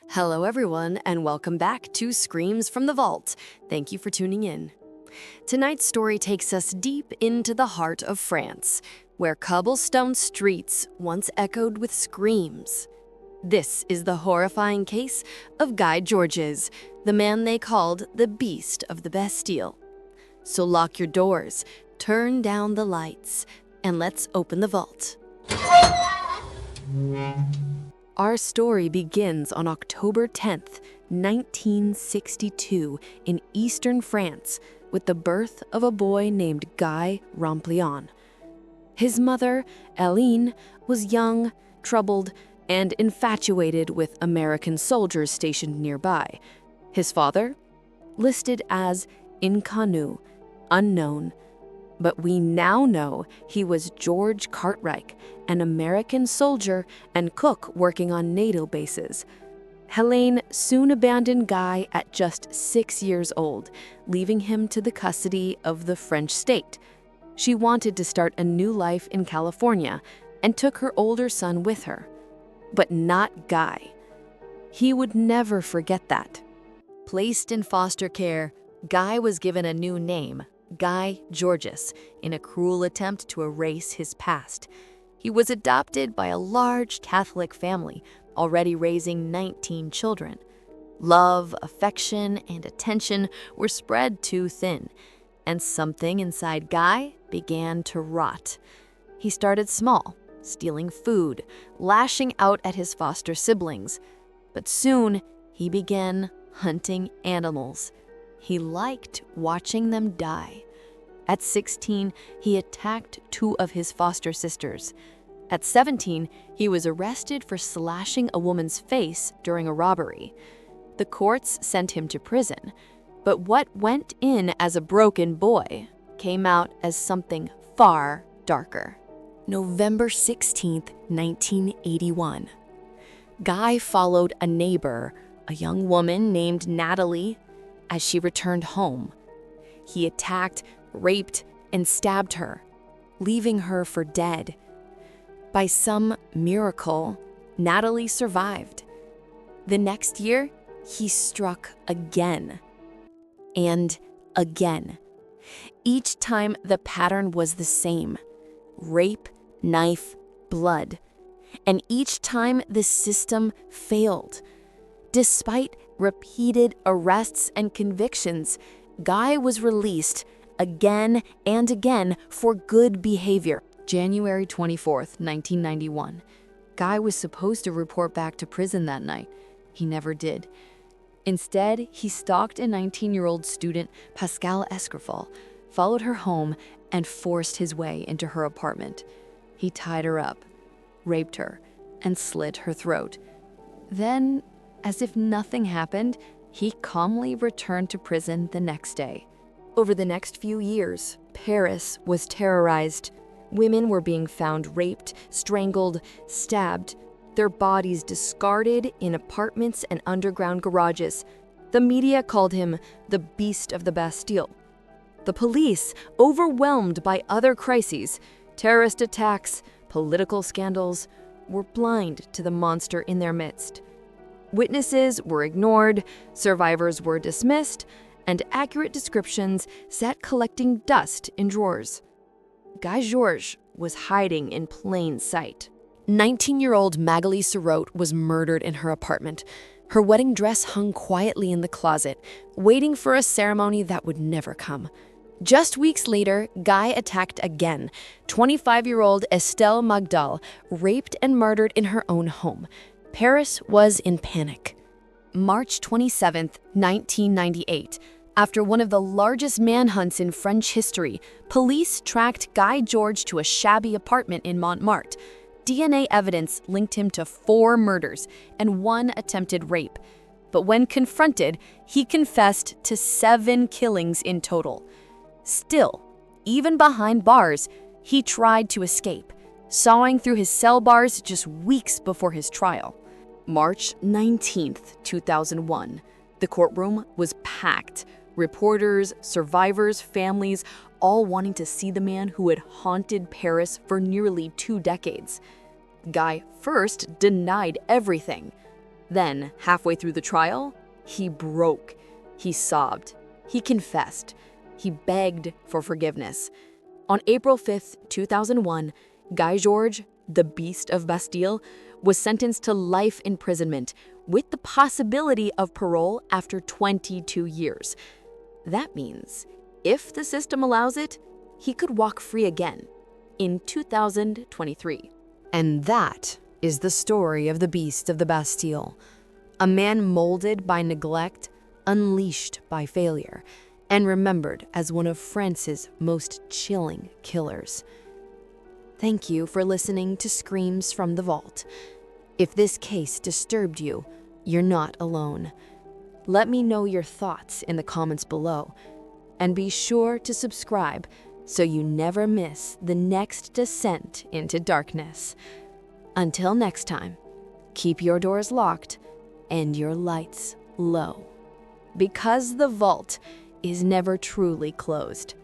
Hello, everyone, and welcome back to Screams from the Vault. Thank you for tuning in. Tonight's story takes us deep into the heart of France, where cobblestone streets once echoed with screams. This is the horrifying case of Guy Georges, the man they called the Beast of the Bastille. So lock your doors, turn down the lights, and let's open the vault. Our story begins on October 10th, 1962, in eastern France, with the birth of a boy named Guy Ramplion. His mother, Hélène, was young, troubled, and infatuated with American soldiers stationed nearby. His father, listed as inconnu, unknown, but we now know he was George Cartwright, an American soldier and cook working on NATO bases. Hélène soon abandoned Guy at just 6 years old, leaving him to the custody of the French state. She wanted to start a new life in California and took her older son with her. But not Guy. He would never forget that. Placed in foster care, Guy was given a new name, Guy Georges, in a cruel attempt to erase his past. He was adopted by a large Catholic family, already raising 19 children. Love, affection, and attention were spread too thin, and something inside Guy began to rot. He started small, stealing food, lashing out at his foster siblings, but soon he began hunting animals. He liked watching them die. At 16, he attacked 2 of his foster sisters. At 17, he was arrested for slashing a woman's face during a robbery. The courts sent him to prison, but what went in as a broken boy came out as something far darker. November 16th, 1981. Guy followed a neighbor, a young woman named Natalie, as she returned home. He attacked, raped, and stabbed her, leaving her for dead. By some miracle, Natalie survived. The next year, he struck again. And again. Each time, the pattern was the same: rape, knife, blood. And each time, the system failed. Despite repeated arrests and convictions, Guy was released again and again for good behavior. January 24th, 1991. Guy was supposed to report back to prison that night. He never did. Instead, he stalked a 19-year-old student, Pascal Escrifal, followed her home, and forced his way into her apartment. He tied her up, raped her, and slit her throat. Then, as if nothing happened, he calmly returned to prison the next day. Over the next few years, Paris was terrorized. Women were being found raped, strangled, stabbed, their bodies discarded in apartments and underground garages. The media called him the Beast of the Bastille. The police, overwhelmed by other crises, terrorist attacks, political scandals, were blind to the monster in their midst. Witnesses were ignored, survivors were dismissed, and accurate descriptions sat collecting dust in drawers. Guy Georges was hiding in plain sight. 19-year-old Magali Sirote was murdered in her apartment. Her wedding dress hung quietly in the closet, waiting for a ceremony that would never come. Just weeks later, Guy attacked again. 25-year-old Estelle Magdal, raped and murdered in her own home. Paris was in panic. March 27th, 1998. After one of the largest manhunts in French history, police tracked Guy Georges to a shabby apartment in Montmartre. DNA evidence linked him to 4 murders and 1 attempted rape. But when confronted, he confessed to 7 killings in total. Still, even behind bars, he tried to escape, sawing through his cell bars just weeks before his trial. March 19th, 2001. The courtroom was packed. Reporters, survivors, families, all wanting to see the man who had haunted Paris for nearly 2 decades. Guy first denied everything. Then, halfway through the trial, he broke. He sobbed. He confessed. He begged for forgiveness. On April 5th, 2001, Guy Georges, the Beast of Bastille, was sentenced to life imprisonment with the possibility of parole after 22 years. That means, if the system allows it, he could walk free again in 2023. And that is the story of the Beast of the Bastille, a man molded by neglect, unleashed by failure, and remembered as one of France's most chilling killers. Thank you for listening to Screams from the Vault. If this case disturbed you, you're not alone. Let me know your thoughts in the comments below, and be sure to subscribe so you never miss the next descent into darkness. Until next time, keep your doors locked and your lights low, because the vault is never truly closed.